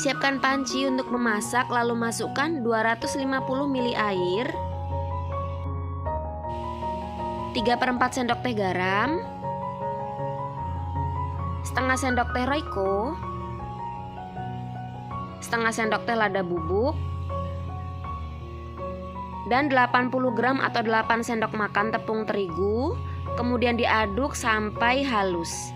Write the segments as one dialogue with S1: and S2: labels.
S1: Siapkan panci untuk memasak, lalu masukkan 250 ml air, 3/4 sendok teh garam, setengah sendok teh Royco, setengah sendok teh lada bubuk, dan 80 gram atau 8 sendok makan tepung terigu. Kemudian diaduk sampai halus.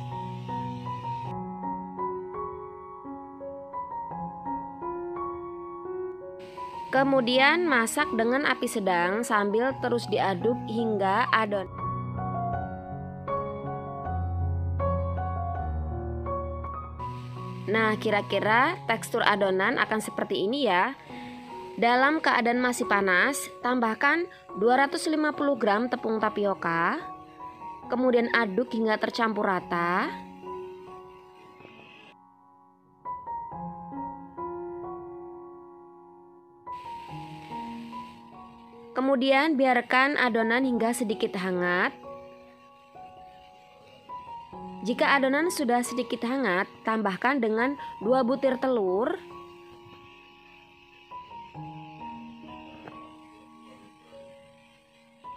S1: Kemudian masak dengan api sedang sambil terus diaduk hingga adonan. Nah, kira-kira tekstur adonan akan seperti ini ya. Dalam keadaan masih panas, tambahkan 250 gram tepung tapioka. Kemudian aduk hingga tercampur rata. Kemudian biarkan adonan hingga sedikit hangat. Jika adonan sudah sedikit hangat, tambahkan dengan 2 butir telur.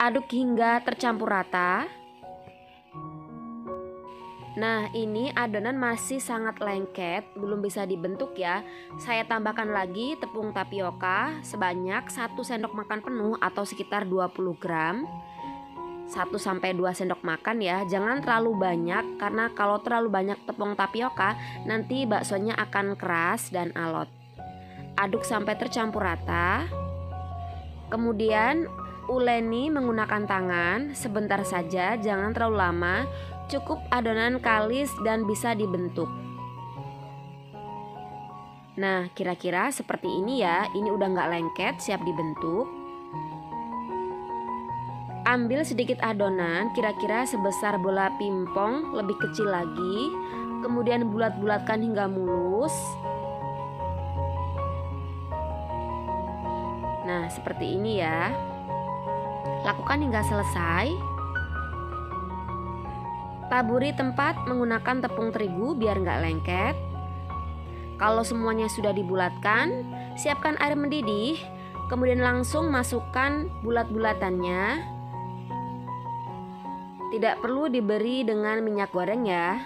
S1: Aduk hingga tercampur rata. Nah, ini adonan masih sangat lengket, belum bisa dibentuk ya. Saya tambahkan lagi tepung tapioka sebanyak 1 sendok makan penuh atau sekitar 20 gram. 1-2 sendok makan ya. Jangan terlalu banyak, karena kalau terlalu banyak tepung tapioka nanti baksonya akan keras dan alot. Aduk sampai tercampur rata. Kemudian uleni menggunakan tangan sebentar saja, jangan terlalu lama. Cukup adonan kalis dan bisa dibentuk. Nah, kira-kira seperti ini ya. Ini udah nggak lengket, siap dibentuk. Ambil sedikit adonan, kira-kira sebesar bola pingpong, lebih kecil lagi. Kemudian bulat-bulatkan hingga mulus. Nah, seperti ini ya. Lakukan hingga selesai. Taburi tempat menggunakan tepung terigu biar nggak lengket. Kalau semuanya sudah dibulatkan, siapkan air mendidih. Kemudian langsung masukkan bulat-bulatannya. Tidak perlu diberi dengan minyak goreng ya.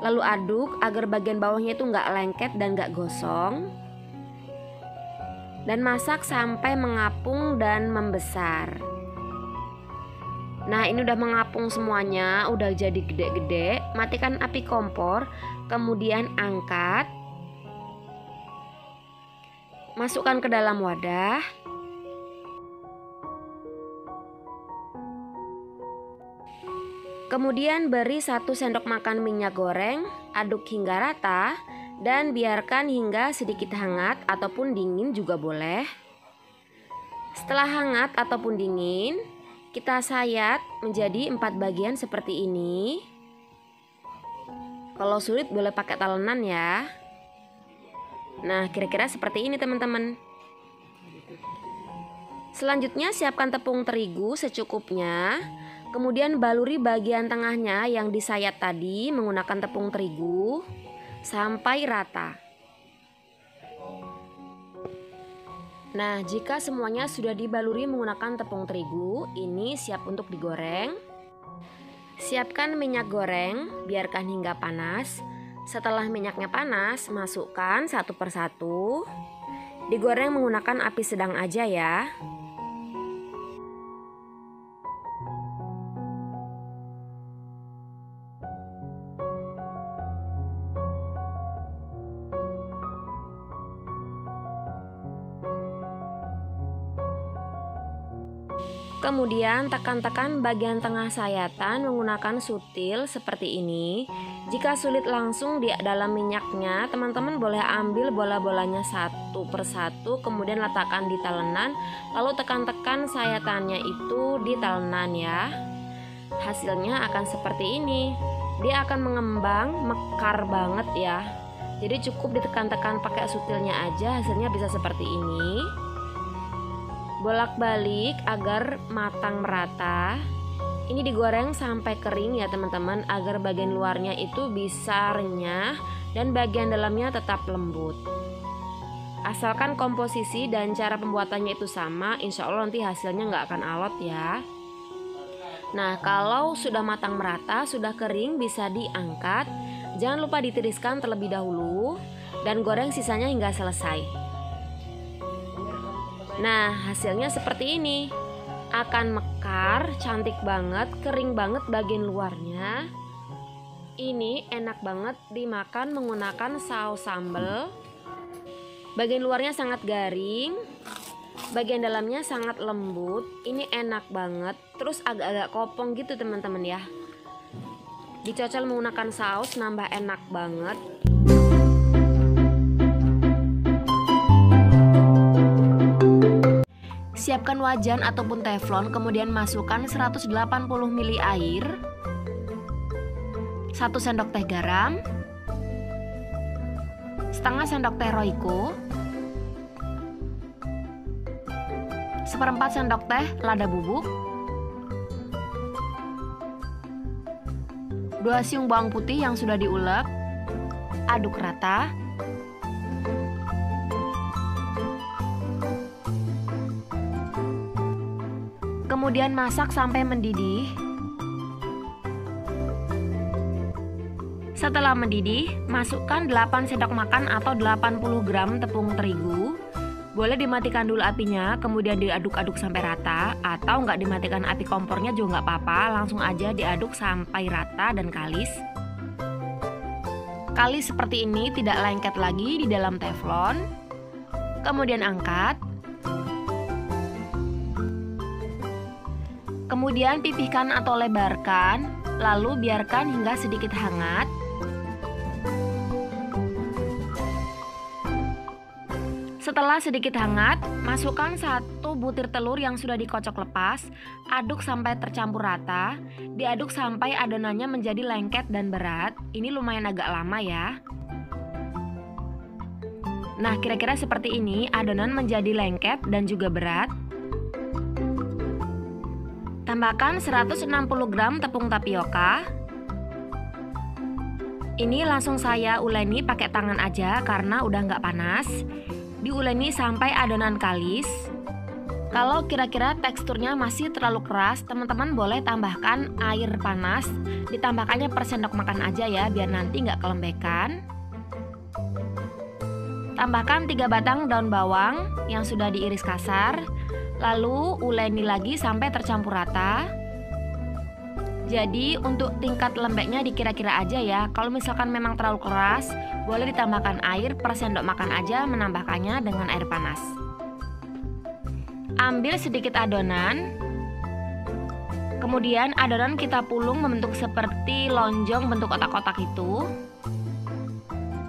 S1: Lalu aduk agar bagian bawahnya itu nggak lengket dan nggak gosong. Dan masak sampai mengapung dan membesar. Nah, ini udah mengapung semuanya, udah jadi gede-gede. Matikan api kompor, kemudian angkat. Masukkan ke dalam wadah. Kemudian beri 1 sendok makan minyak goreng, aduk hingga rata, dan biarkan hingga sedikit hangat ataupun dingin juga boleh. Setelah hangat ataupun dingin, kita sayat menjadi 4 bagian seperti ini. Kalau sulit boleh pakai talenan ya. Nah, kira-kira seperti ini teman-teman. Selanjutnya siapkan tepung terigu secukupnya. Kemudian baluri bagian tengahnya yang disayat tadi menggunakan tepung terigu sampai rata. Nah, jika semuanya sudah dibaluri menggunakan tepung terigu, ini siap untuk digoreng. Siapkan minyak goreng, biarkan hingga panas. Setelah minyaknya panas, masukkan satu persatu. Digoreng menggunakan api sedang aja ya. Kemudian tekan-tekan bagian tengah sayatan menggunakan sutil seperti ini. Jika sulit langsung di dalam minyaknya, teman-teman boleh ambil bola-bolanya satu persatu, kemudian letakkan di talenan, lalu tekan-tekan sayatannya itu di talenan ya. Hasilnya akan seperti ini. Dia akan mengembang, mekar banget ya. Jadi cukup ditekan-tekan pakai sutilnya aja, hasilnya bisa seperti ini. Bolak-balik agar matang merata. Ini digoreng sampai kering ya teman-teman, agar bagian luarnya itu bisa renyah dan bagian dalamnya tetap lembut. Asalkan komposisi dan cara pembuatannya itu sama, insya Allah nanti hasilnya nggak akan alot ya. Nah, kalau sudah matang merata, sudah kering, bisa diangkat. Jangan lupa ditiriskan terlebih dahulu dan goreng sisanya hingga selesai. Nah, hasilnya seperti ini. Akan mekar, cantik banget, kering banget bagian luarnya. Ini enak banget dimakan menggunakan saus sambal. Bagian luarnya sangat garing, bagian dalamnya sangat lembut. Ini enak banget, terus agak-agak kopong gitu teman-teman ya. Dicocol menggunakan saus, nambah enak banget. Siapkan wajan ataupun teflon, kemudian masukkan 180 ml air, 1 sendok teh garam, setengah sendok teh Royco, 1/4 sendok teh lada bubuk, 2 siung bawang putih yang sudah diulek, aduk rata. Kemudian masak sampai mendidih. Setelah mendidih, masukkan 8 sendok makan atau 80 gram tepung terigu. Boleh dimatikan dulu apinya, kemudian diaduk-aduk sampai rata, atau nggak dimatikan api kompornya juga nggak apa-apa, langsung aja diaduk sampai rata dan kalis. Kalis seperti ini, tidak lengket lagi di dalam teflon. Kemudian angkat. Kemudian pipihkan atau lebarkan, lalu biarkan hingga sedikit hangat. Setelah sedikit hangat, masukkan 1 butir telur yang sudah dikocok lepas, aduk sampai tercampur rata, diaduk sampai adonannya menjadi lengket dan berat. Ini lumayan agak lama ya. Nah, kira-kira seperti ini, adonan menjadi lengket dan juga berat. Tambahkan 160 gram tepung tapioka. Ini langsung saya uleni pakai tangan aja karena udah nggak panas. Diuleni sampai adonan kalis. Kalau kira-kira teksturnya masih terlalu keras, teman-teman boleh tambahkan air panas. Ditambahkannya per sendok makan aja ya, biar nanti nggak kelembekan. Tambahkan 3 batang daun bawang yang sudah diiris kasar. Lalu uleni lagi sampai tercampur rata. Jadi untuk tingkat lembeknya dikira-kira aja ya. Kalau misalkan memang terlalu keras, boleh ditambahkan air per sendok makan aja, menambahkannya dengan air panas. Ambil sedikit adonan. Kemudian adonan kita pulung membentuk seperti lonjong bentuk kotak-kotak itu.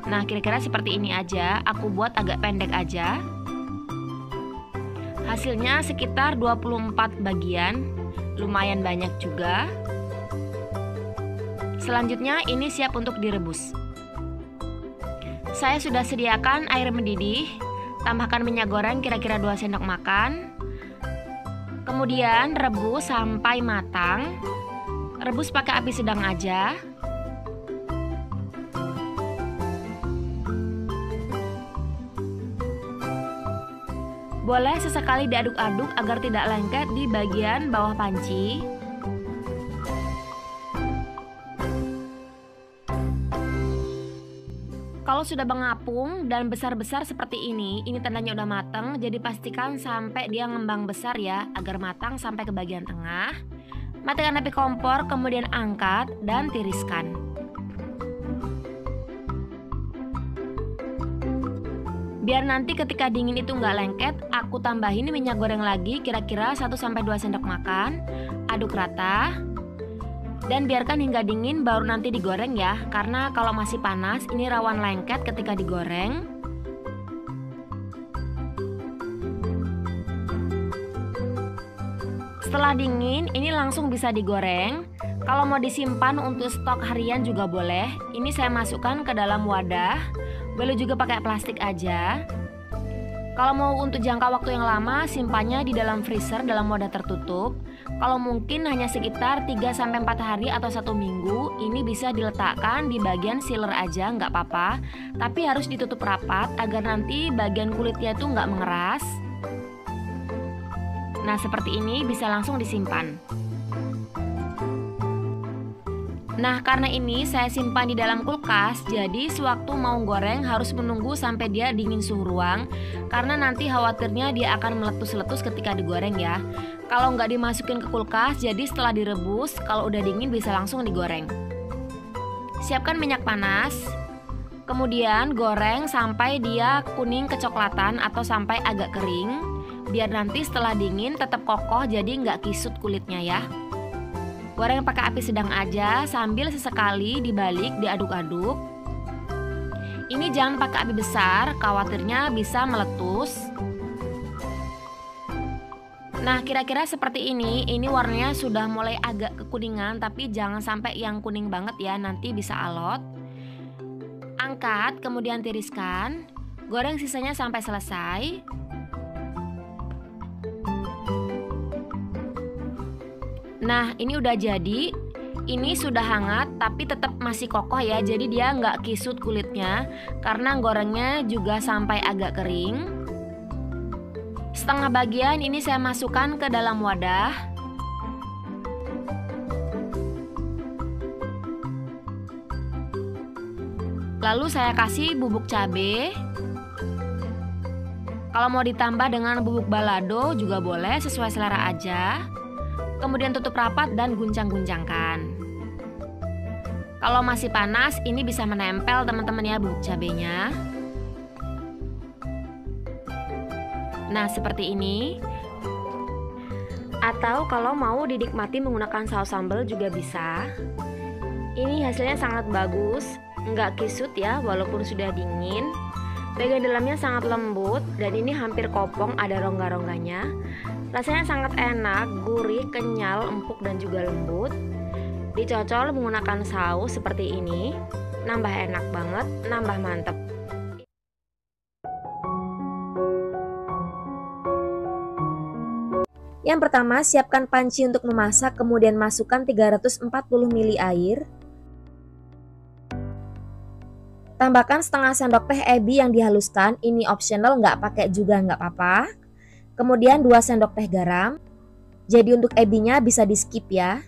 S1: Nah, kira-kira seperti ini aja. Aku buat agak pendek aja. Hasilnya sekitar 24 bagian, lumayan banyak juga. Selanjutnya ini siap untuk direbus. Saya sudah sediakan air mendidih, tambahkan minyak goreng kira-kira 2 sendok makan. Kemudian rebus sampai matang. Rebus pakai api sedang aja. Boleh sesekali diaduk-aduk agar tidak lengket di bagian bawah panci. Kalau sudah mengapung dan besar-besar seperti ini tandanya udah matang. Jadi pastikan sampai dia ngembang besar ya, agar matang sampai ke bagian tengah. Matikan api kompor, kemudian angkat dan tiriskan. Biar nanti ketika dingin itu nggak lengket, aku tambahin minyak goreng lagi kira-kira 1-2 sendok makan. Aduk rata. Dan biarkan hingga dingin baru nanti digoreng ya. Karena kalau masih panas, ini rawan lengket ketika digoreng. Setelah dingin, ini langsung bisa digoreng. Kalau mau disimpan untuk stok harian juga boleh. Ini saya masukkan ke dalam wadah. Boleh juga pakai plastik aja. Kalau mau untuk jangka waktu yang lama, simpannya di dalam freezer dalam wadah tertutup. Kalau mungkin hanya sekitar 3-4 hari atau 1 minggu, ini bisa diletakkan di bagian sealer aja, nggak apa-apa. Tapi harus ditutup rapat agar nanti bagian kulitnya itu nggak mengeras. Nah, seperti ini bisa langsung disimpan. Nah, karena ini saya simpan di dalam kulkas, jadi sewaktu mau goreng harus menunggu sampai dia dingin suhu ruang, karena nanti khawatirnya dia akan meletus-letus ketika digoreng ya. Kalau nggak dimasukin ke kulkas, jadi setelah direbus, kalau udah dingin bisa langsung digoreng. Siapkan minyak panas, kemudian goreng sampai dia kuning kecoklatan atau sampai agak kering. Biar nanti setelah dingin tetap kokoh, jadi nggak kisut kulitnya ya. Goreng pakai api sedang aja sambil sesekali dibalik diaduk-aduk. Ini jangan pakai api besar, khawatirnya bisa meletus. Nah, kira-kira seperti ini warnanya sudah mulai agak kekuningan, tapi jangan sampai yang kuning banget ya, nanti bisa alot. Angkat, kemudian tiriskan, goreng sisanya sampai selesai. Nah, ini udah jadi. Ini sudah hangat tapi tetap masih kokoh ya. Jadi dia nggak kisut kulitnya karena gorengnya juga sampai agak kering. Setengah bagian ini saya masukkan ke dalam wadah. Lalu saya kasih bubuk cabai. Kalau mau ditambah dengan bubuk balado juga boleh, sesuai selera aja. Kemudian tutup rapat dan guncang-guncangkan. Kalau masih panas, ini bisa menempel teman-teman ya bubuk cabenya. Nah, seperti ini. Atau kalau mau dinikmati menggunakan saus sambal juga bisa. Ini hasilnya sangat bagus, nggak kisut ya walaupun sudah dingin. Bagian dalamnya sangat lembut dan ini hampir kopong, ada rongga-rongganya. Rasanya sangat enak, gurih, kenyal, empuk dan juga lembut. Dicocol menggunakan saus seperti ini, nambah enak banget, nambah mantep.
S2: Yang pertama, siapkan panci untuk memasak, kemudian masukkan 340 ml air. Tambahkan setengah sendok teh ebi yang dihaluskan, ini optional, nggak pakai juga nggak apa-apa. Kemudian 2 sendok teh garam. Jadi untuk ebinya bisa di skip ya.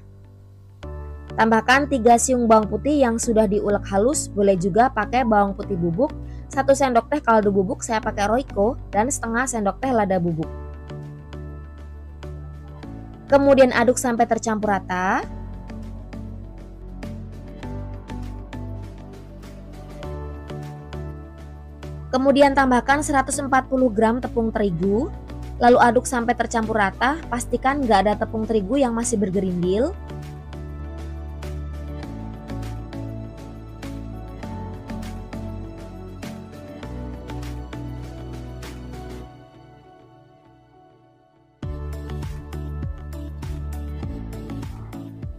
S2: Tambahkan 3 siung bawang putih yang sudah diulek halus, boleh juga pakai bawang putih bubuk. 1 sendok teh kaldu bubuk, saya pakai Royco, dan setengah sendok teh lada bubuk. Kemudian aduk sampai tercampur rata. Kemudian tambahkan 140 gram tepung terigu. Lalu aduk sampai tercampur rata, pastikan nggak ada tepung terigu yang masih bergerindil.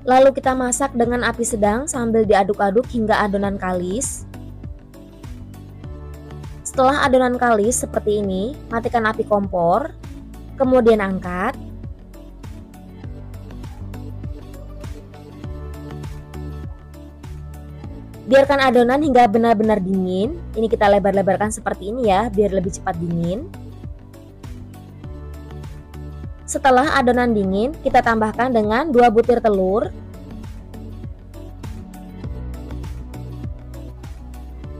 S2: Lalu kita masak dengan api sedang sambil diaduk-aduk hingga adonan kalis. Setelah adonan kalis seperti ini, matikan api kompor, kemudian angkat. Biarkan adonan hingga benar-benar dingin. Ini kita lebar-lebarkan seperti ini ya, biar lebih cepat dingin. Setelah adonan dingin, kita tambahkan dengan 2 butir telur.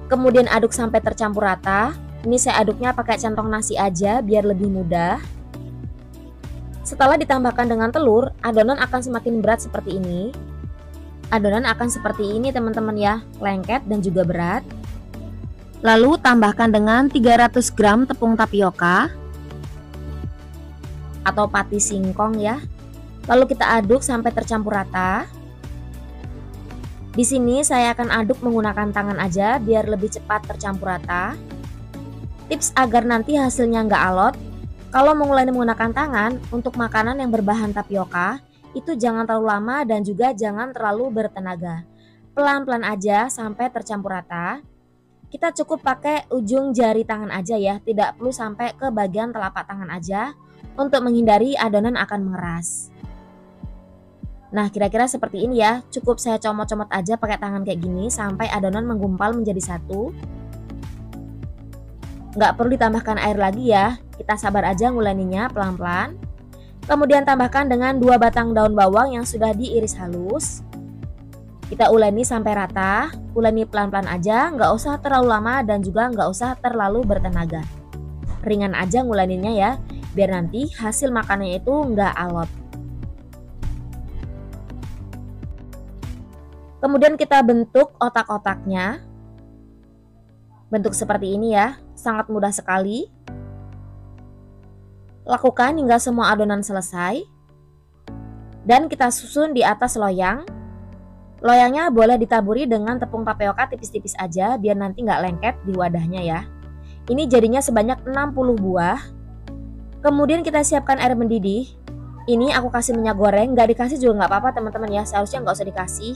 S2: Kemudian aduk sampai tercampur rata. Ini saya aduknya pakai centong nasi aja biar lebih mudah. Setelah ditambahkan dengan telur, adonan akan semakin berat seperti ini. Adonan akan seperti ini teman-teman ya, lengket dan juga berat. Lalu tambahkan dengan 300 gram tepung tapioka atau pati singkong ya. Lalu kita aduk sampai tercampur rata. Di sini saya akan aduk menggunakan tangan aja biar lebih cepat tercampur rata. Tips agar nanti hasilnya nggak alot, kalau memulai menggunakan tangan untuk makanan yang berbahan tapioka, itu jangan terlalu lama dan juga jangan terlalu bertenaga. Pelan-pelan aja sampai tercampur rata. Kita cukup pakai ujung jari tangan aja ya, tidak perlu sampai ke bagian telapak tangan aja untuk menghindari adonan akan mengeras. Nah, kira-kira seperti ini ya. Cukup saya comot-comot aja pakai tangan kayak gini sampai adonan menggumpal menjadi satu. Nggak perlu ditambahkan air lagi ya. Kita sabar aja nguleninya pelan-pelan. Kemudian tambahkan dengan 2 batang daun bawang yang sudah diiris halus. Kita uleni sampai rata. Uleni pelan-pelan aja, nggak usah terlalu lama dan juga nggak usah terlalu bertenaga. Ringan aja nguleninya ya, biar nanti hasil makanannya itu nggak alot. Kemudian kita bentuk otak-otaknya. Bentuk seperti ini ya, sangat mudah sekali. Lakukan hingga semua adonan selesai. Dan kita susun di atas loyang. Loyangnya boleh ditaburi dengan tepung tapioka tipis-tipis aja biar nanti nggak lengket di wadahnya ya. Ini jadinya sebanyak 60 buah. Kemudian kita siapkan air mendidih. Ini aku kasih minyak goreng, nggak dikasih juga nggak apa-apa teman-teman ya, seharusnya nggak usah dikasih.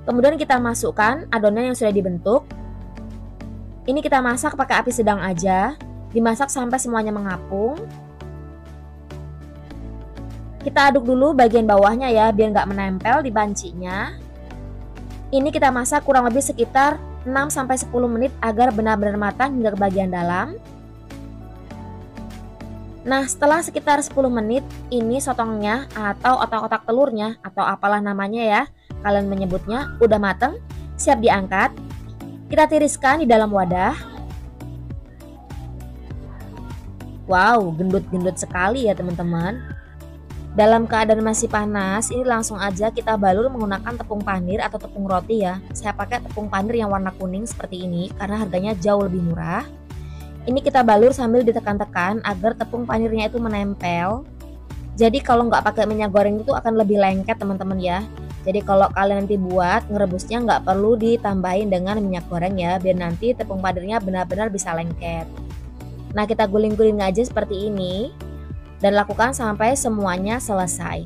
S2: Kemudian kita masukkan adonan yang sudah dibentuk. Ini kita masak pakai api sedang aja. Dimasak sampai semuanya mengapung. Kita aduk dulu bagian bawahnya ya, biar nggak menempel di pancinya. Ini kita masak kurang lebih sekitar 6-10 menit agar benar-benar matang hingga ke bagian dalam. Nah, setelah sekitar 10 menit, ini sotongnya atau otak-otak telurnya atau apalah namanya ya, kalian menyebutnya, udah mateng, siap diangkat. Kita tiriskan di dalam wadah. Wow, gendut-gendut sekali ya teman-teman. Dalam keadaan masih panas, ini langsung aja kita balur menggunakan tepung panir atau tepung roti ya. Saya pakai tepung panir yang warna kuning seperti ini karena harganya jauh lebih murah. Ini kita balur sambil ditekan-tekan agar tepung panirnya itu menempel. Jadi kalau nggak pakai minyak goreng itu akan lebih lengket teman-teman ya. Jadi kalau kalian nanti buat ngerebusnya nggak perlu ditambahin dengan minyak goreng ya, biar nanti tepung panirnya benar-benar bisa lengket. Nah, kita guling-guling aja seperti ini dan lakukan sampai semuanya selesai.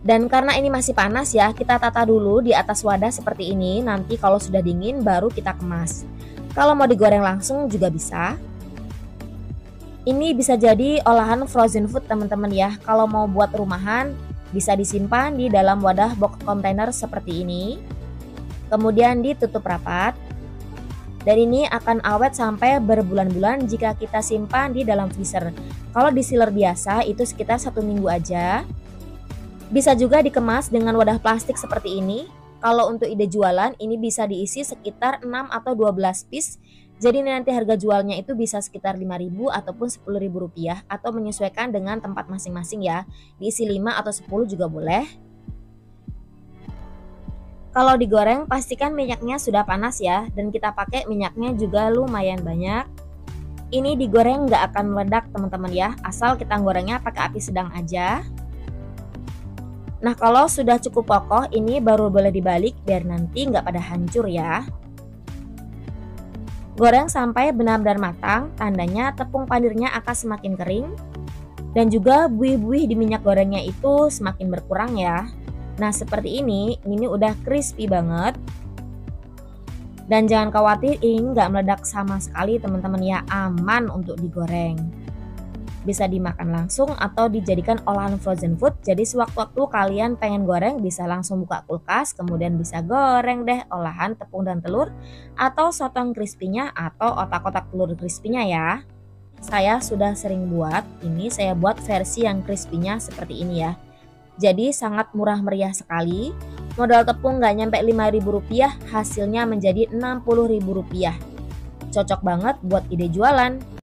S2: Dan karena ini masih panas ya, kita tata dulu di atas wadah seperti ini. Nanti kalau sudah dingin baru kita kemas. Kalau mau digoreng langsung juga bisa. Ini bisa jadi olahan frozen food teman-teman ya. Kalau mau buat rumahan bisa disimpan di dalam wadah box kontainer seperti ini. Kemudian ditutup rapat. Dan ini akan awet sampai berbulan-bulan jika kita simpan di dalam freezer. Kalau di sealer biasa itu sekitar 1 minggu aja. Bisa juga dikemas dengan wadah plastik seperti ini. Kalau untuk ide jualan ini bisa diisi sekitar 6 atau 12 piece. Jadi nanti harga jualnya itu bisa sekitar 5.000 ataupun 10.000 rupiah atau menyesuaikan dengan tempat masing-masing ya. Diisi 5 atau 10 juga boleh. Kalau digoreng pastikan minyaknya sudah panas ya, dan kita pakai minyaknya juga lumayan banyak. Ini digoreng nggak akan meledak teman-teman ya, asal kita gorengnya pakai api sedang aja. Nah, kalau sudah cukup kokoh ini baru boleh dibalik biar nanti nggak pada hancur ya. Goreng sampai benar-benar matang, tandanya tepung panirnya akan semakin kering. Dan juga buih-buih di minyak gorengnya itu semakin berkurang ya. Nah, seperti ini udah crispy banget. Dan jangan khawatir ini nggak meledak sama sekali teman-teman ya, aman untuk digoreng. Bisa dimakan langsung atau dijadikan olahan frozen food. Jadi sewaktu-waktu kalian pengen goreng bisa langsung buka kulkas, kemudian bisa goreng deh olahan tepung dan telur atau sotong crispy-nya atau otak-otak telur crispy-nya ya. Saya sudah sering buat, ini saya buat versi yang crispy-nya seperti ini ya. Jadi sangat murah meriah sekali. Modal tepung nggak nyampe 5.000 rupiah, hasilnya menjadi 60.000 rupiah. Cocok banget buat ide jualan.